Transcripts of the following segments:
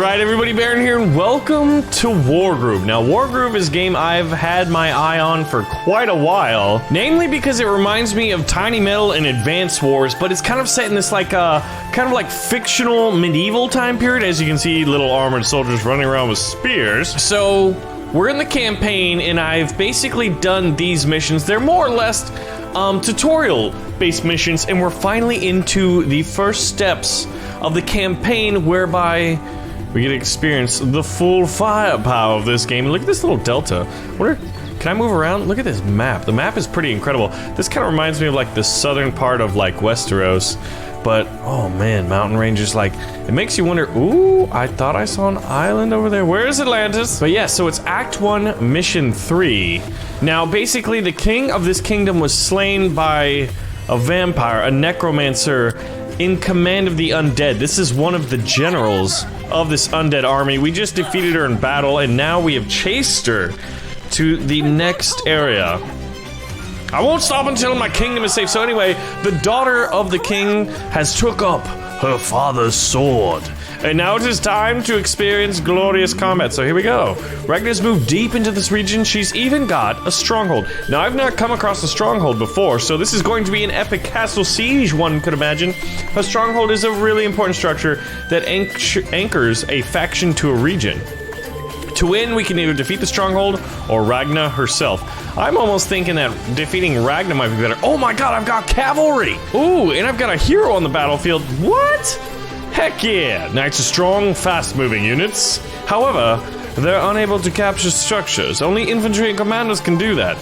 Alright everybody, Baron here, and welcome to Wargroove. Now, Wargroove is a game I've had my eye on for quite a while, namely because it reminds me of Tiny Metal and Advance Wars, but it's kind of set in this kind of like fictional medieval time period. As you can see, little armored soldiers running around with spears. So, we're in the campaign, and I've basically done these missions. They're more or less tutorial-based missions, and we're finally into the first steps of the campaign, whereby we get to experience the full firepower of this game. Look at this little delta. Can I move around? Look at this map. The map is pretty incredible. This kind of reminds me of like the southern part of like Westeros. But, oh man, mountain ranges, like, it makes you wonder, ooh, I thought I saw an island over there. Where is Atlantis? But yeah, so it's Act 1, Mission 3. Now, basically, the king of this kingdom was slain by a vampire, a necromancer, in command of the Undead. This is one of the generals of this Undead army. We just defeated her in battle, and now we have chased her to the next area. I won't stop until my kingdom is safe. So anyway, the daughter of the king has took up her father's sword. And now it is time to experience glorious combat. So here we go. Ragna's moved deep into this region. She's even got a stronghold. Now, I've not come across a stronghold before, so this is going to be an epic castle siege, one could imagine. A stronghold is a really important structure that anchors a faction to a region. To win, we can either defeat the stronghold or Ragna herself. I'm almost thinking that defeating Ragna might be better. Oh my god, I've got cavalry! Ooh, and I've got a hero on the battlefield. What? Heck yeah! Knights are strong, fast-moving units. However, they're unable to capture structures. Only infantry and commandos can do that.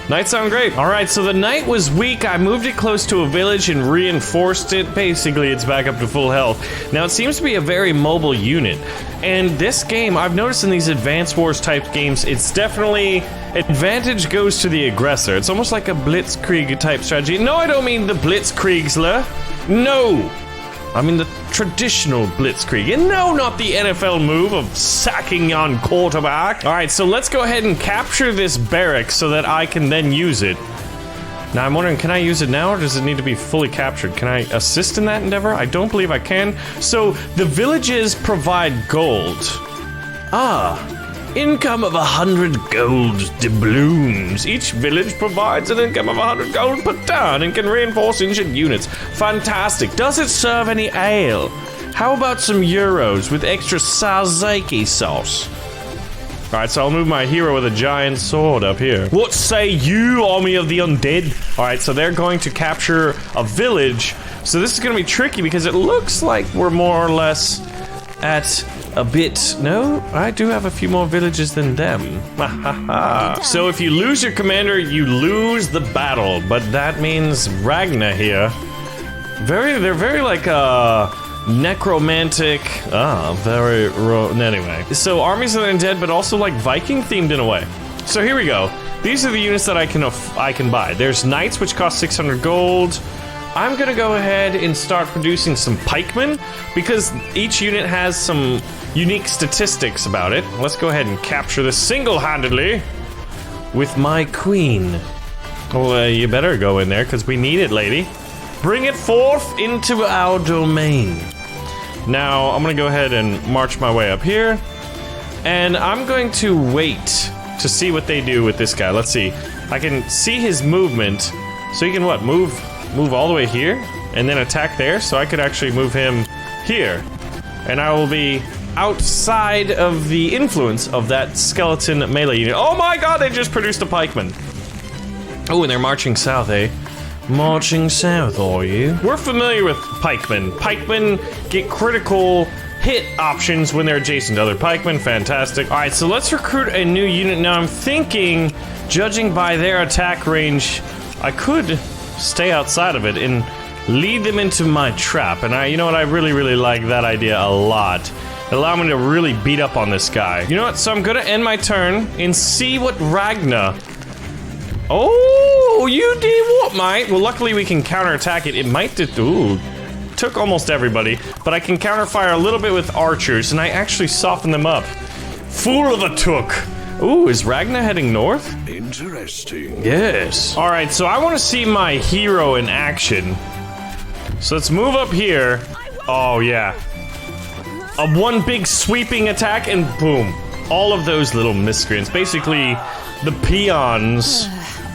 Knights sound great. Alright, so the knight was weak. I moved it close to a village and reinforced it. Basically, it's back up to full health. Now, it seems to be a very mobile unit. And this game, I've noticed in these Advance Wars type games, it's definitely advantage goes to the aggressor. It's almost like a Blitzkrieg type strategy. No, I don't mean the Blitzkriegsler. No! I mean the traditional Blitzkrieg. And no, not the NFL move of sacking on quarterback. Alright, so let's go ahead and capture this barrack so that I can then use it. Now, I'm wondering, can I use it now, or does it need to be fully captured? Can I assist in that endeavor? I don't believe I can. So, the villages provide gold. Income of 100 gold doubloons. Each village provides an income of 100 gold per turn and can reinforce ancient units. Fantastic. Does it serve any ale? How about some euros with extra tzatziki sauce? Alright, so I'll move my hero with a giant sword up here. What say you, army of the undead? Alright, so they're going to capture a village. So this is going to be tricky because it looks like we're more or less at a bit... No, I do have a few more villages than them. So if you lose your commander, you lose the battle. But that means Ragna here. They're very like, necromantic. Anyway. So armies of the undead, but also like Viking themed in a way. So here we go. These are the units that I can buy. There's knights, which cost 600 gold. I'm gonna go ahead and start producing some pikemen, because each unit has some unique statistics about it. Let's go ahead and capture this single-handedly with my queen. Well, you better go in there, because we need it, lady. Bring it forth into our domain. Now, I'm gonna go ahead and march my way up here, and I'm going to wait to see what they do with this guy. Let's see. I can see his movement, so he can what? Move all the way here, and then attack there, so I could actually move him here. And I will be outside of the influence of that skeleton melee unit. Oh my god, they just produced a pikeman. Oh, and they're marching south, eh? Marching south, are you? We're familiar with pikemen. Pikemen get critical hit options when they're adjacent to other pikemen. Fantastic. Alright, so let's recruit a new unit. Now I'm thinking, judging by their attack range, I could stay outside of it and lead them into my trap. And you know what, I really like that idea a lot. Allow me to really beat up on this guy. You know what, so I'm gonna end my turn and see what Ragna... Oh, you did what, mate? Well, luckily we can counterattack it. It might ooh, took almost everybody, but I can counterfire a little bit with archers, and I actually soften them up. Fool of a took. Ooh, is Ragna heading north? Interesting. Yes. Alright, so I want to see my hero in action. So let's move up here. Oh, yeah. one big sweeping attack, and boom. All of those little miscreants. Basically, the peons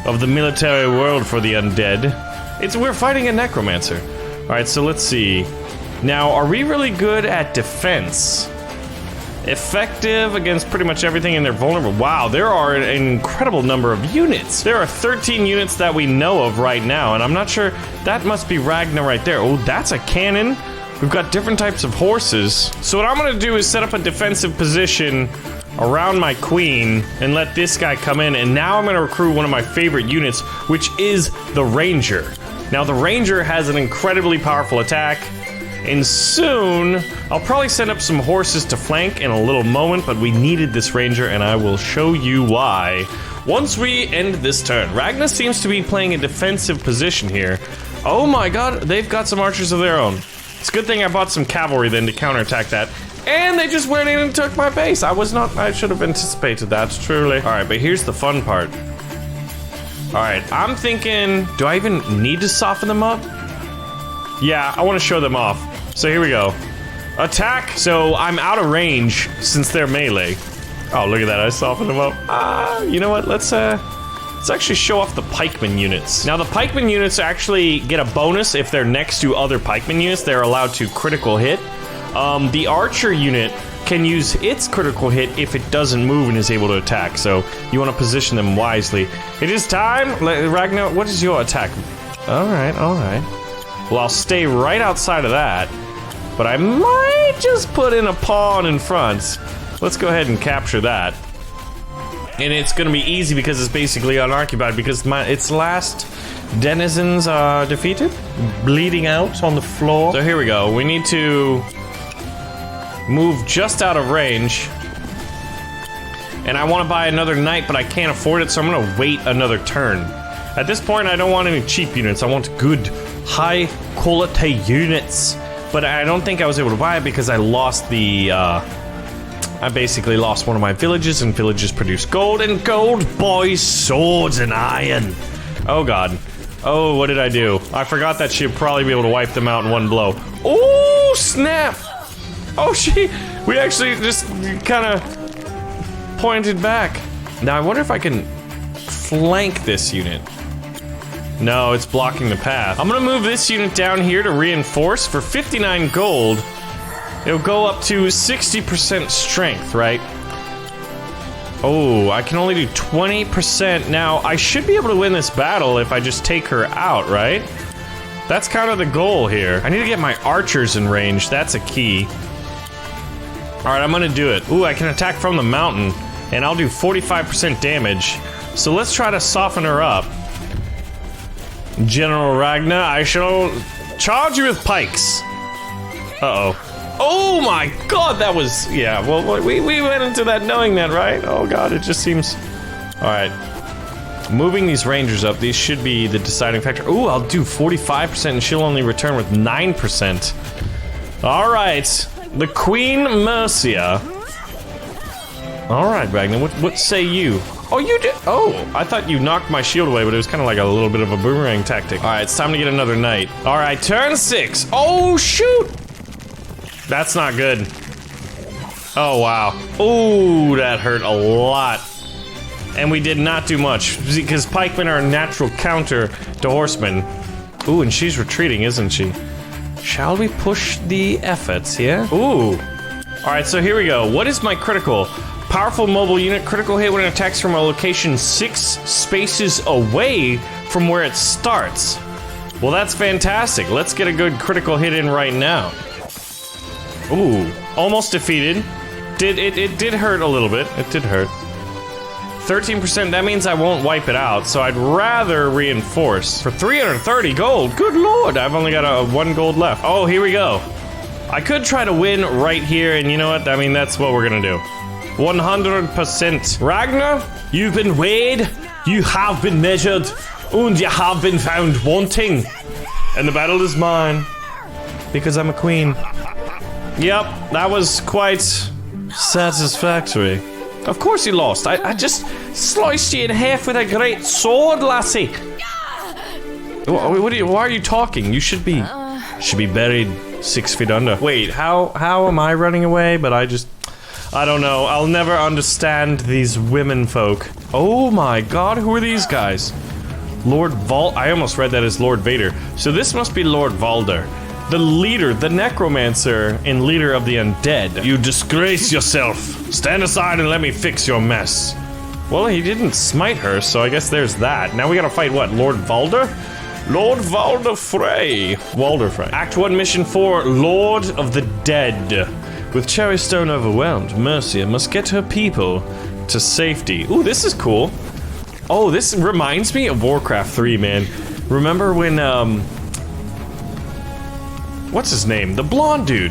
of the military world for the undead. We're fighting a necromancer. Alright, so let's see. Now, are we really good at defense? Effective against pretty much everything, and they're vulnerable. Wow, there are an incredible number of units. There are 13 units that we know of right now, and I'm not sure. That must be Ragnar right there. Oh, that's a cannon. We've got different types of horses. So what I'm gonna do is set up a defensive position around my queen and let this guy come in, and now I'm gonna recruit one of my favorite units, which is the ranger. Now the ranger has an incredibly powerful attack, and soon I'll probably send up some horses to flank in a little moment, but we needed this ranger, and I will show you why once we end this turn. Ragnar seems to be playing a defensive position here. Oh my god, they've got some archers of their own. It's a good thing I bought some cavalry then to counterattack that. And they just went in and took my base. I should have anticipated that, truly. Alright, but here's the fun part. Alright, I'm thinking, do I even need to soften them up? Yeah, I want to show them off. So here we go. Attack! So I'm out of range since they're melee. Oh, look at that, I softened them up. You know what, let's actually show off the pikeman units. Now the pikeman units actually get a bonus if they're next to other pikeman units. They're allowed to critical hit. The archer unit can use its critical hit if it doesn't move and is able to attack. So you want to position them wisely. It is time. Ragnar, what is your attack? Alright, alright. Well, I'll stay right outside of that. But I might just put in a pawn in front. Let's go ahead and capture that. And it's gonna be easy because it's basically unoccupied because its last denizens are defeated. Bleeding out on the floor. So here we go. We need to move just out of range. And I want to buy another knight, but I can't afford it, so I'm gonna wait another turn. At this point, I don't want any cheap units. I want good, high quality units. But I don't think I was able to buy it because I lost the, I basically lost one of my villages, and villages produce gold, and gold buys swords and iron. Oh god. Oh, what did I do? I forgot that she'd probably be able to wipe them out in one blow. Oh, snap! Oh, we actually just kind of pointed back. Now, I wonder if I can flank this unit. No, it's blocking the path. I'm gonna move this unit down here to reinforce for 59 gold. It'll go up to 60% strength, right? Oh, I can only do 20%. Now, I should be able to win this battle if I just take her out, right? That's kind of the goal here. I need to get my archers in range. That's a key. Alright, I'm gonna do it. Ooh, I can attack from the mountain, and I'll do 45% damage. So let's try to soften her up. General Ragnar, I shall charge you with pikes. Uh-oh. Oh my god, that was... Yeah, well, we went into that knowing that, right? Oh god, it just seems... Alright. Moving these rangers up, these should be the deciding factor. Ooh, I'll do 45% and she'll only return with 9%. Alright. The Queen Mercia. Alright, Ragnar, what say you? Oh, you did... Oh, I thought you knocked my shield away, but it was kind of like a little bit of a boomerang tactic. Alright, it's time to get another knight. Alright, turn 6. Oh, shoot! That's not good. Oh, wow. Oh, that hurt a lot. And we did not do much, because pikemen are a natural counter to horsemen. Ooh, and she's retreating, isn't she? Shall we push the efforts here? Ooh. Alright, so here we go. What is my critical? Powerful mobile unit, critical hit when it attacks from a location 6 spaces away from where it starts. Well, that's fantastic. Let's get a good critical hit in right now. Ooh, almost defeated. It did hurt a little bit. It did hurt. 13%, that means I won't wipe it out, so I'd rather reinforce. For 330 gold, good lord, I've only got 1 gold left. Oh, here we go. I could try to win right here, and you know what? I mean, that's what we're gonna do. 100%. Ragnar, you've been weighed, you have been measured, and you have been found wanting. And the battle is mine. Because I'm a queen. Yep, that was quite satisfactory. Of course you lost. I just sliced you in half with a great sword, lassie. Why are you talking? You should be buried 6 feet under. Wait, how am I running away? But I don't know. I'll never understand these women folk. Oh my god, who are these guys? Lord I almost read that as Lord Vader. So this must be Lord Valder. The leader, the Necromancer, and leader of the Undead. You disgrace yourself. Stand aside and let me fix your mess. Well, he didn't smite her, so I guess there's that. Now we gotta fight what, Lord Valder? Lord Valder Frey. Walder Frey. Act 1, Mission 4, Lord of the Dead. With Cherrystone overwhelmed, Mercia must get her people to safety. Ooh, this is cool. Oh, this reminds me of Warcraft 3, man. Remember when, what's his name? The blonde dude.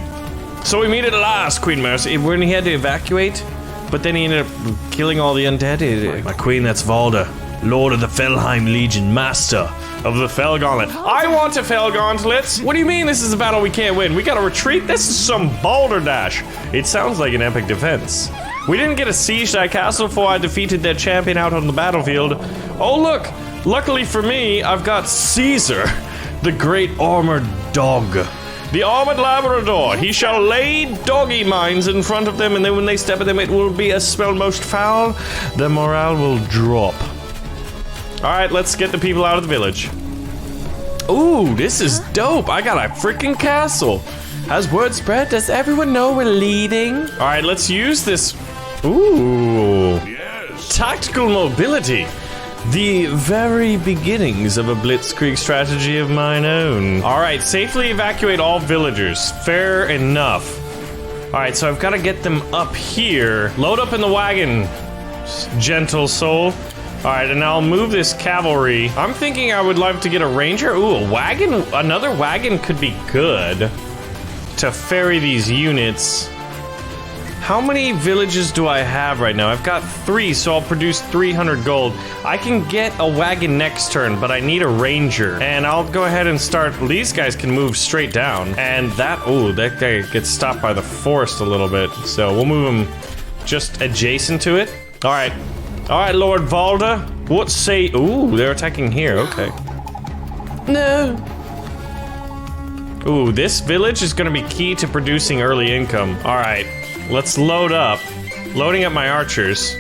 So we meet at last, Queen Mercy, when he had to evacuate, but then he ended up killing all the undead. My queen, that's Valder, Lord of the Felheim Legion, Master of the Fell Gauntlet. I want a Fell Gauntlet! What do you mean this is a battle we can't win? We gotta retreat? This is some balderdash. It sounds like an epic defense. We didn't get a siege that castle before I defeated their champion out on the battlefield. Oh look! Luckily for me, I've got Caesar, the great armored dog. The armored Labrador. He shall lay doggy mines in front of them, and then when they step at them, it will be a smell most foul. Their morale will drop. Alright, let's get the people out of the village. Ooh, this is dope. I got a freaking castle. Has word spread? Does everyone know we're leading? Alright, let's use this. Ooh. Yes. Tactical mobility. The very beginnings of a blitzkrieg strategy of mine own. Alright, safely evacuate all villagers. Fair enough. Alright, so I've got to get them up here. Load up in the wagon, gentle soul. Alright, and I'll move this cavalry. I'm thinking I would like to get a ranger. Ooh, a wagon? Another wagon could be good to ferry these units. How many villages do I have right now? I've got 3, so I'll produce 300 gold. I can get a wagon next turn, but I need a ranger. And I'll go ahead and start. These guys can move straight down. And that, ooh, that guy gets stopped by the forest a little bit. So we'll move him just adjacent to it. All right. All right, Lord Valder. What say? Ooh, they're attacking here. Okay. No. Ooh, this village is going to be key to producing early income. All right. Let's load up. Loading up my archers.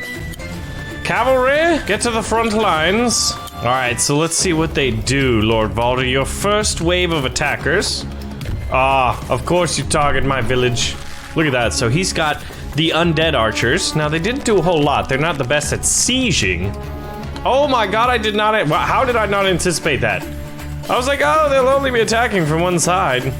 Cavalry, get to the front lines. Alright, so let's see what they do, Lord Valder. Your first wave of attackers. Ah, of course you target my village. Look at that. So he's got the undead archers. Now, they didn't do a whole lot. They're not the best at sieging. Oh my god, I did not... How did I not anticipate that? I was like, oh, they'll only be attacking from one side.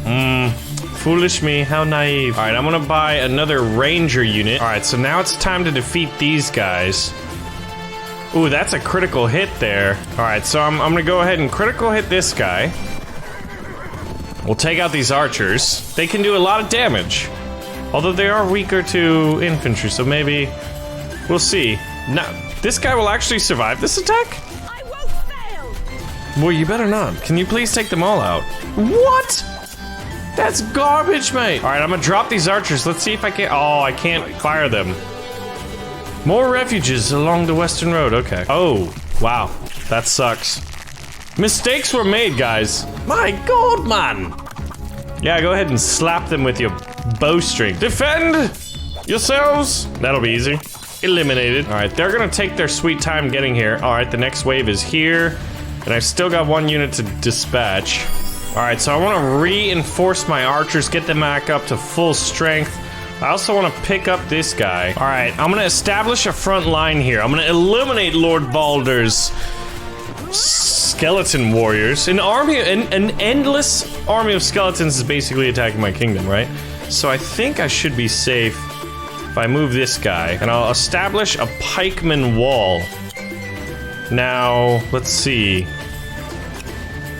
Foolish me, how naive. Alright, I'm gonna buy another ranger unit. Alright, so now it's time to defeat these guys. Ooh, that's a critical hit there. Alright, so I'm gonna go ahead and critical hit this guy. We'll take out these archers. They can do a lot of damage. Although they are weaker to infantry, so maybe... We'll see. Now, this guy will actually survive this attack? I won't fail! Well, you better not. Can you please take them all out? What? That's garbage, mate. All right, I'm gonna drop these archers. Let's see if I can. Oh, I can't fire them. More refuges along the western road. Okay. Oh, wow. That sucks. Mistakes were made, guys. My god, man. Yeah, go ahead and slap them with your bowstring. Defend yourselves. That'll be easy. Eliminated. All right, they're gonna take their sweet time getting here. All right, the next wave is here. And I've still got 1 unit to dispatch. Alright, so I want to reinforce my archers, get them back up to full strength. I also want to pick up this guy. Alright, I'm going to establish a front line here. I'm going to eliminate Lord Valder's skeleton warriors. An endless army of skeletons is basically attacking my kingdom, right? So I think I should be safe if I move this guy. And I'll establish a pikeman wall. Now, let's see.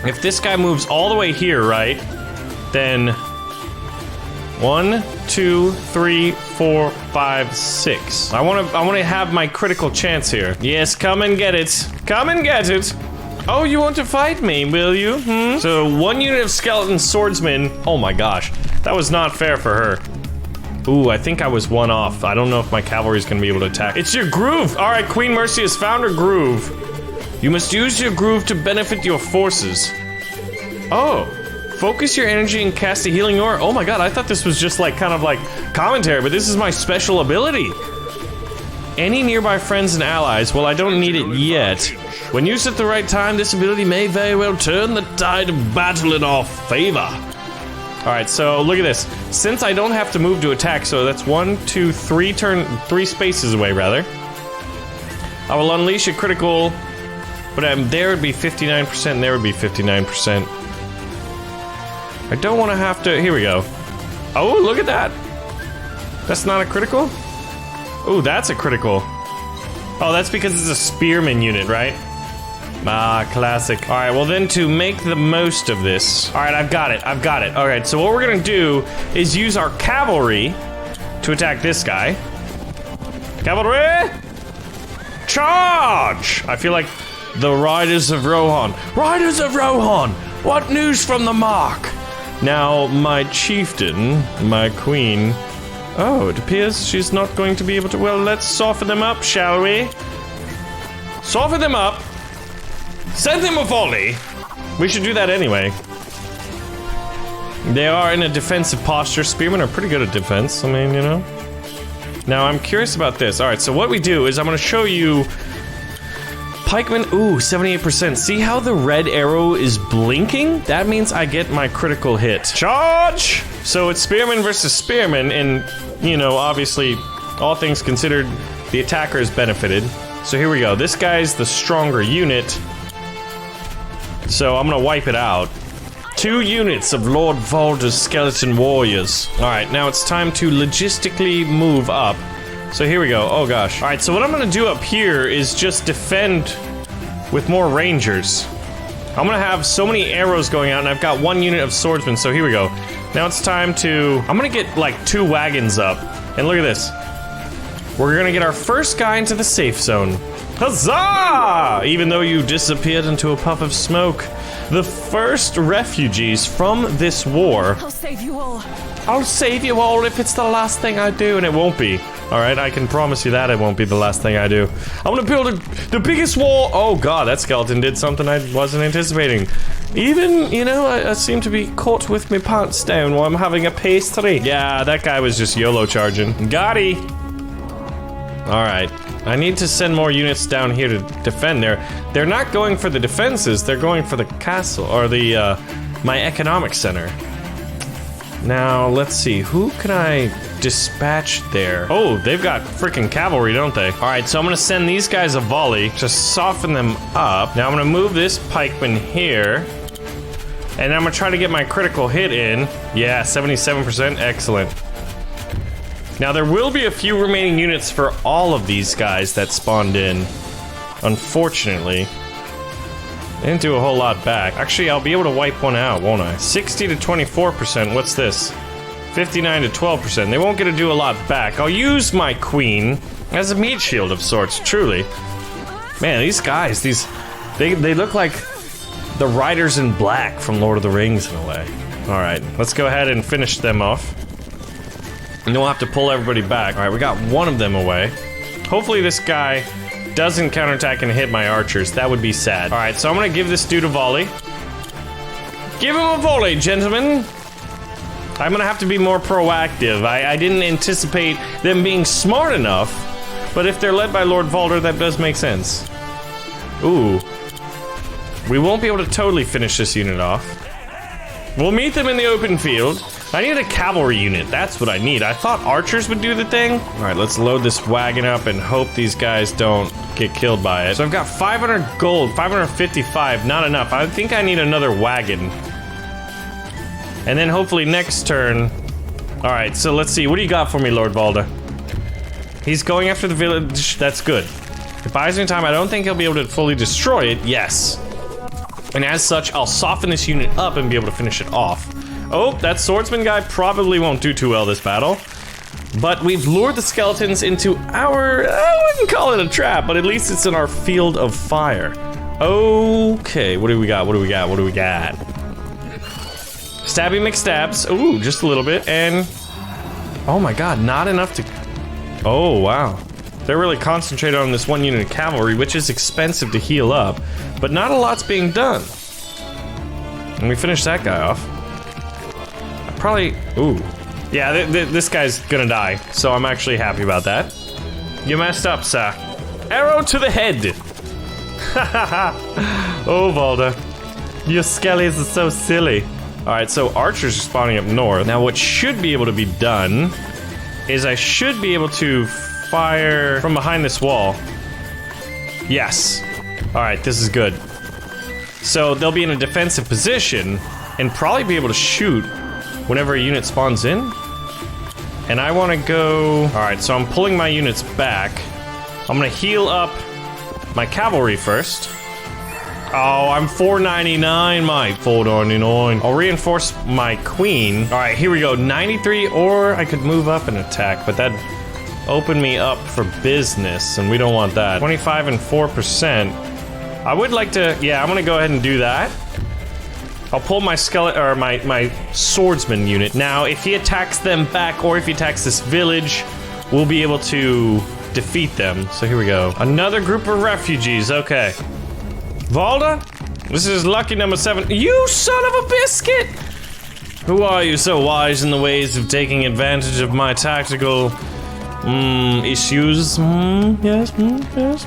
If this guy moves all the way here, right, then 1, 2, 3, 4, 5, 6. I want to have my critical chance here. Yes, come and get it. Come and get it. Oh, you want to fight me, will you? So 1 unit of skeleton swordsmen. Oh my gosh, that was not fair for her. Ooh, I think I was 1 off. I don't know if my cavalry is going to be able to attack. It's your groove. All right, Queen Mercy has found her groove. You must use your groove to benefit your forces. Oh, Focus your energy and cast a healing aura. Oh my god, I thought this was just like kind of like commentary, but this is my special ability. Any nearby friends and allies, well, I don't need it yet. When used at the right time, this ability may very well turn the tide of battle in our favor. Alright, so look at this. Since I don't have to move to attack, so that's 1, 2, 3 3 spaces away, rather. I will unleash a critical, but there would be 59%, and there would be 59%. I don't want to have to, here we go. Oh, look at that. That's not a critical? Oh, that's a critical. Oh, that's because it's a spearman unit, right? Ah, classic. All right, well then to make the most of this. All right, I've got it. All right, so what we're gonna do is use our cavalry to attack this guy. Cavalry! Charge! I feel like the Riders of Rohan. Riders of Rohan! What news from the mark? Now, my chieftain, my queen. Oh, it appears she's not going to be able to. Well, let's soften them up, shall we? Soften them up. Send them a volley. We should do that anyway. They are in a defensive posture. Spearmen are pretty good at defense. I mean, you know. Now, I'm curious about this. All right, so what we do is I'm going to show you Pikemen. Ooh, 78%. See how the red arrow is blinking? That means I get my critical hit. Charge! So it's Spearman versus Spearman, and, you know, obviously, all things considered, the attacker is benefited. So here we go. This guy's the stronger unit. So I'm gonna wipe it out. 2 units of Lord Volder's skeleton warriors. Alright, now it's time to logistically move up. So here we go. Oh gosh. Alright, so what I'm gonna do up here is just defend with more rangers. I'm gonna have so many arrows going out, and I've got 1 unit of swordsmen, so here we go. Now it's time to... I'm gonna get like 2 wagons up. And look at this. We're gonna get our first guy into the safe zone. Huzzah! Even though you disappeared into a puff of smoke. The first refugees from this war. I'll save you all. I'll save you all if it's the last thing I do, and it won't be. Alright, I can promise you that it won't be the last thing I do. I'm gonna build the biggest wall. Oh god, that skeleton did something I wasn't anticipating. Even, you know, I seem to be caught with my pants down while I'm having a pastry. Yeah, that guy was just YOLO charging. Gotti! Alright, I need to send more units down here to defend. They're not going for the defenses, they're going for the castle, or the, my economic center. Now, let's see, who can I dispatch there? Oh, they've got freaking cavalry, don't they? Alright, so I'm gonna send these guys a volley to soften them up. Now I'm gonna move this pikeman here. And I'm gonna try to get my critical hit in. Yeah, 77%, excellent. Now there will be a few remaining units for all of these guys that spawned in. Unfortunately. They didn't do a whole lot back. Actually, I'll be able to wipe one out, won't I? 60 to 24%, what's this? 59 to 12%. They won't get to do a lot back. I'll use my queen as a meat shield of sorts, truly. Man, these guys, they look like the riders in black from Lord of the Rings in a way. Alright, let's go ahead and finish them off. And then we'll have to pull everybody back. Alright, we got one of them away. Hopefully this guy doesn't counterattack and hit my archers. That would be sad. Alright, so I'm gonna give this dude a volley. Give him a volley, gentlemen! I'm gonna have to be more proactive. I didn't anticipate them being smart enough, but if they're led by Lord Volder, that does make sense. Ooh. We won't be able to totally finish this unit off. We'll meet them in the open field. I need a cavalry unit, that's what I need. I thought archers would do the thing. Alright, let's load this wagon up and hope these guys don't get killed by it. So I've got 500 gold, 555, not enough. I think I need another wagon. And then hopefully next turn... Alright, so let's see, what do you got for me, Lord Valda? He's going after the village, that's good. If buys me time, I don't think he'll be able to fully destroy it, yes. And as such, I'll soften this unit up and be able to finish it off. Oh, that swordsman guy probably won't do too well this battle. But we've lured the skeletons into our... I wouldn't call it a trap, but at least it's in our field of fire. Okay, what do we got? What do we got? What do we got? Stabby McStabs. Ooh, just a little bit. And... oh my god, not enough to... oh, wow. They're really concentrated on this one unit of cavalry, which is expensive to heal up. But not a lot's being done. And we finish that guy off. probably, ooh. Yeah, this guy's gonna die, so I'm actually happy about that. You messed up, sir. Arrow to the head. Oh, Valda. Your skellies are so silly. Alright, so archers are spawning up north. Now what should be able to be done is I should be able to fire from behind this wall. Yes. Alright, this is good. So they'll be in a defensive position and probably be able to shoot whenever a unit spawns in. And I want to go... Alright, so I'm pulling my units back. I'm going to heal up my cavalry first. Oh, I'm 499, Mike. 499. I'll reinforce my queen. Alright, here we go. 93, or I could move up and attack, but that'd open me up for business, and we don't want that. 25 and 4%. I would like to... Yeah, I'm going to go ahead and do that. I'll pull my skeleton, or my swordsman unit. Now, if he attacks them back, or if he attacks this village, we'll be able to defeat them. So here we go. Another group of refugees, okay. Valda, this is lucky number 7. You son of a biscuit! Who are you so wise in the ways of taking advantage of my tactical, issues? Yes, yes,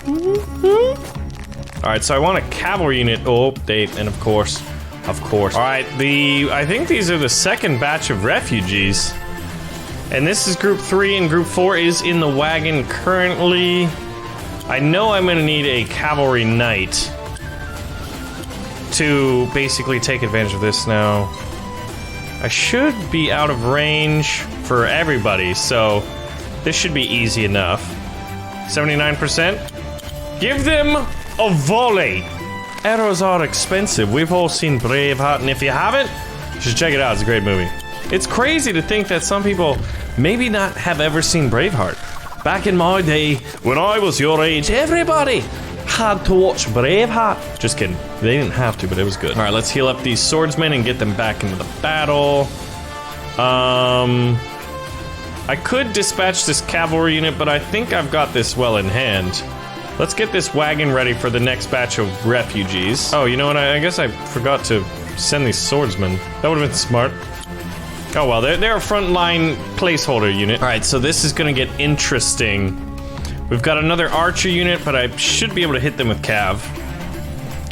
Alright, so I want a cavalry unit. Oh, and of course. Alright, I think these are the second batch of refugees. And this is group 3, and group 4 is in the wagon currently. I know I'm gonna need a cavalry knight to basically take advantage of this now. I should be out of range for everybody, so this should be easy enough. 79%. Give them a volley! Arrows are expensive. We've all seen Braveheart, and if you haven't, just check it out. It's a great movie. It's crazy to think that some people maybe not have ever seen Braveheart. Back in my day, when I was your age, everybody had to watch Braveheart. Just kidding. They didn't have to, but it was good. Alright, let's heal up these swordsmen and get them back into the battle. I could dispatch this cavalry unit, but I think I've got this well in hand. Let's get this wagon ready for the next batch of refugees. Oh, you know what? I guess I forgot to send these swordsmen. That would have been smart. Oh well, they're a frontline placeholder unit. Alright, so this is gonna get interesting. We've got another archer unit, but I should be able to hit them with cav.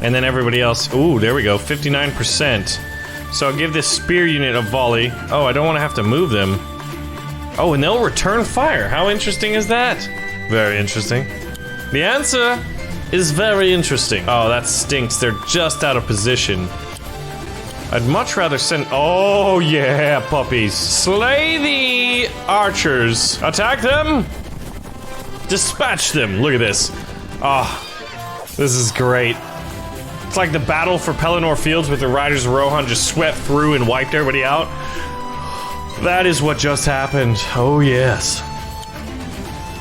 And then everybody else. Ooh, there we go, 59%. So I'll give this spear unit a volley. Oh, I don't want to have to move them. Oh, and they'll return fire. How interesting is that? Very interesting. The answer is very interesting. Oh, that stinks. They're just out of position. I'd much rather send... Oh, yeah, puppies. Slay the archers. Attack them. Dispatch them. Look at this. Oh, this is great. It's like the battle for Pelennor Fields with the Riders of Rohan just swept through and wiped everybody out. That is what just happened. Oh, yes.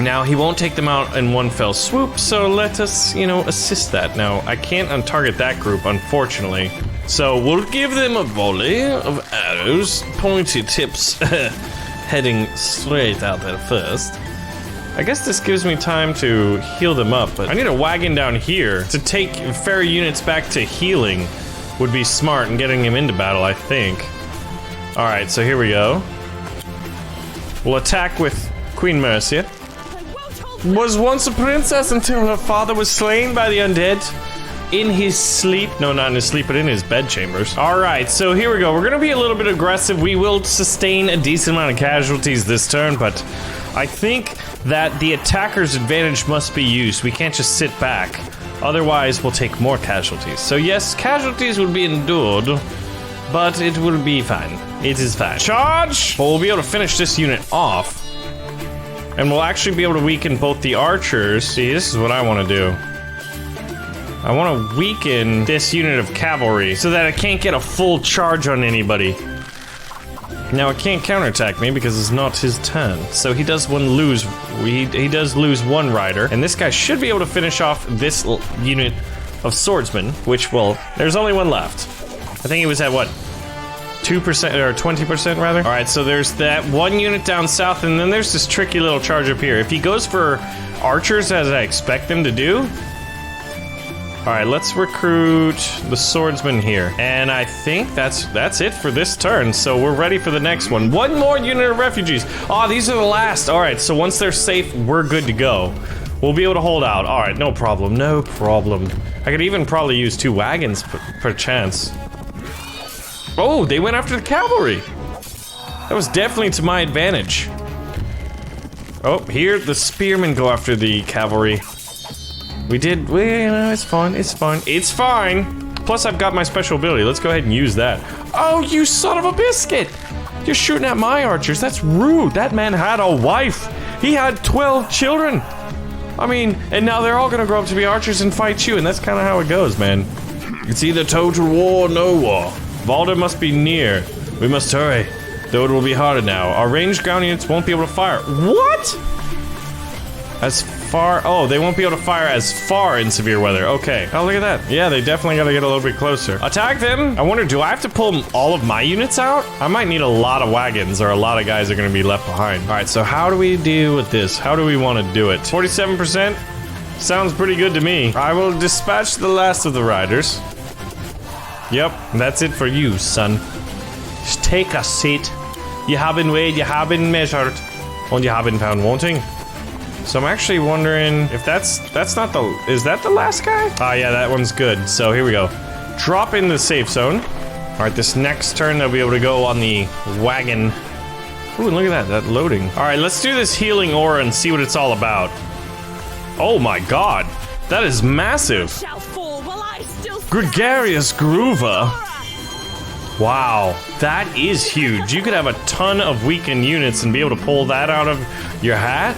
Now, he won't take them out in one fell swoop, so let us, assist that. Now, I can't untarget that group, unfortunately. So, we'll give them a volley of arrows, pointy tips, heading straight out there first. I guess this gives me time to heal them up, but I need a wagon down here to take ferry units back to healing would be smart in getting him into battle, I think. Alright, so here we go. We'll attack with Queen Mercia. Was once a princess until her father was slain by the undead. In his sleep. No, not in his sleep, but in his bedchambers. Alright, so here we go. We're gonna be a little bit aggressive. We will sustain a decent amount of casualties this turn, but I think that the attacker's advantage must be used. We can't just sit back. Otherwise, we'll take more casualties. So yes, casualties will be endured, but it will be fine. It is fine. Charge! Well, we'll be able to finish this unit off. And we'll actually be able to weaken both the archers. See, this is what I want to do. I want to weaken this unit of cavalry so that it can't get a full charge on anybody. Now, it can't counterattack me because it's not his turn. So he does lose one rider. And this guy should be able to finish off this unit of swordsmen, which, well, there's only one left. I think he was at, what, 2% or 20% rather? Alright, so there's that one unit down south, and then there's this tricky little charge up here. If he goes for archers as I expect them to do, All right, let's recruit the swordsman here. And I think that's it for this turn. So we're ready for the next one. One more unit of refugees. Oh, these are the last. All right, so once they're safe, we're good to go. We'll be able to hold out. All right, no problem, no problem. I could even probably use 2 wagons per chance. Oh, they went after the cavalry. That was definitely to my advantage. Oh, here the spearmen go after the cavalry. It's fine, it's fine, it's fine. Plus, I've got my special ability. Let's go ahead and use that. Oh, you son of a biscuit! You're shooting at my archers. That's rude. That man had a wife. He had 12 children. I mean, and now they're all gonna grow up to be archers and fight you, and that's kind of how it goes, man. It's either total war or no war. Valder must be near. We must hurry, though it will be harder now. Our ranged ground units won't be able to fire. What? As far, oh, they won't be able to fire as far in severe weather. Okay. Oh, look at that. Yeah, they definitely gotta get a little bit closer. Attack them! I wonder, do I have to pull all of my units out? I might need a lot of wagons, or a lot of guys are gonna be left behind. All right, so how do we deal with this? How do we want to do it? 47%? Sounds pretty good to me. I will dispatch the last of the riders. Yep, that's it for you, son. Just take a seat. You have been weighed, you have been measured, and you have been found wanting. So I'm actually wondering if that's not the, is that the last guy? Ah, yeah, that one's good. So here we go. Drop in the safe zone. All right, this next turn they'll be able to go on the wagon. Ooh, and look at that loading. All right, let's do this healing aura and see what it's all about. Oh my god, that is massive. Shall fall while I still Gregarious Groover. Wow, that is huge. You could have a ton of weakened units and be able to pull that out of your hat.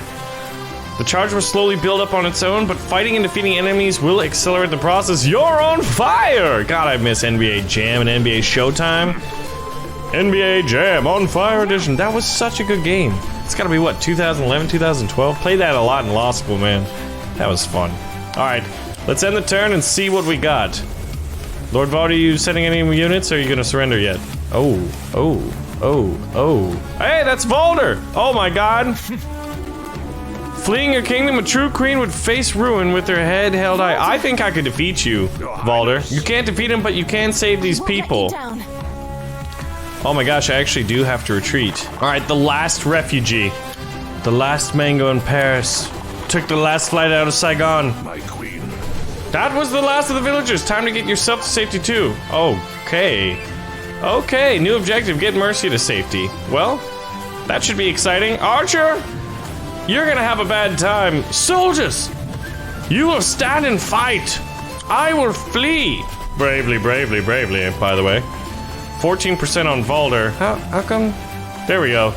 The charge will slowly build up on its own, but fighting and defeating enemies will accelerate the process. You're on fire! God, I miss NBA Jam and NBA Showtime. NBA Jam on Fire Edition. That was such a good game. It's gotta be what, 2011, 2012? Played that a lot in law school, man. That was fun. All right, let's end the turn and see what we got. Lord Vaughn, are you sending any units, or are you gonna surrender yet? Oh. Hey, that's Valder! Oh my god! Fleeing your kingdom, a true queen would face ruin with her head held high. I think I could defeat you, Valder. You can't defeat him, but you can save these people. Oh my gosh, I actually do have to retreat. Alright, the last refugee. The last mango in Paris. Took the last flight out of Saigon. My queen. That was the last of the villagers. Time to get yourself to safety too. Okay. Okay, new objective, get Mercy to safety. Well, that should be exciting. Archer! You're gonna have a bad time. Soldiers! You will stand and fight! I will flee! Bravely, bravely, bravely, by the way. 14% on Valder. How come? There we go.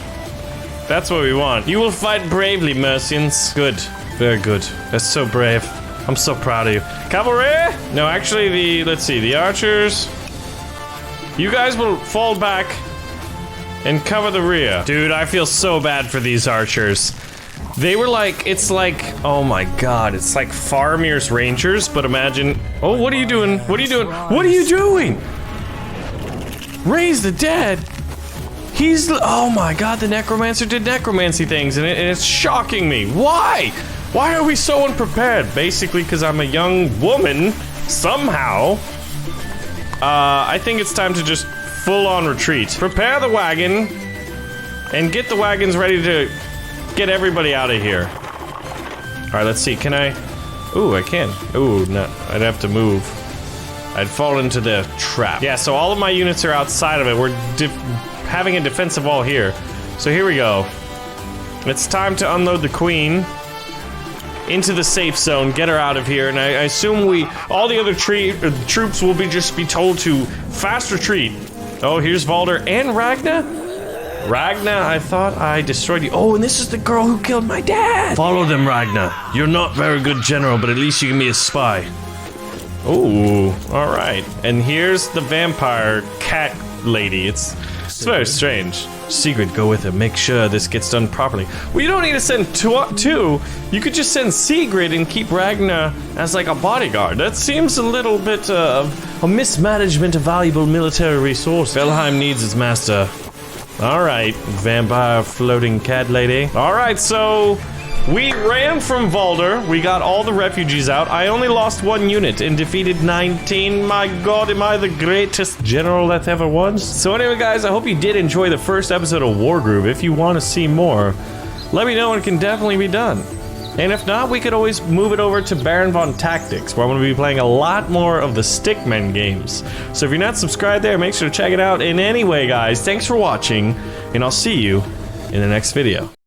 That's what we want. You will fight bravely, Mercians. Good. Very good. That's so brave. I'm so proud of you. Cavalry? No, actually, let's see, the archers. You guys will fall back and cover the rear. Dude, I feel so bad for these archers. They were like, it's like, oh my god, it's like Faramir's Rangers, but imagine, oh, what are you doing? What are you doing? What are you doing? Raise the dead? Oh my god, the Necromancer did necromancy things, and it's shocking me. Why? Why are we so unprepared? Basically, because I'm a young woman, somehow. I think it's time to just full-on retreat. Prepare the wagon, and get the wagons ready to get everybody out of here. Alright, let's see, can I? Ooh, I can. Ooh, no, I'd have to move. I'd fall into the trap. Yeah, so all of my units are outside of it. We're having a defensive wall here. So here we go. It's time to unload the queen into the safe zone, get her out of here, and I assume all the other troops will just be told to fast retreat. Oh, here's Valder and Ragna. Ragna, I thought I destroyed you. Oh, and this is the girl who killed my dad. Follow them, Ragna. You're not very good general, but at least you can be a spy. Ooh, all right. And here's the vampire cat lady. It's very strange. Sigrid, go with him. Make sure this gets done properly. Well, you don't need to send two. You could just send Sigrid and keep Ragna as like a bodyguard. That seems a little bit of a mismanagement of valuable military resources. Felheim needs its master. All right, vampire floating cat lady. All right, so We ran from Valder, we got all the refugees out. I only lost 1 unit and defeated 19. My god, am I the greatest general that ever was? So anyway, guys, I hope you did enjoy the first episode of Wargroove. If you want to see more, let me know and it can definitely be done. And if not, we could always move it over to BaronVonTactics, where I'm going to be playing a lot more of the Stickmen games. So if you're not subscribed there, make sure to check it out. And anyway, guys, thanks for watching, and I'll see you in the next video.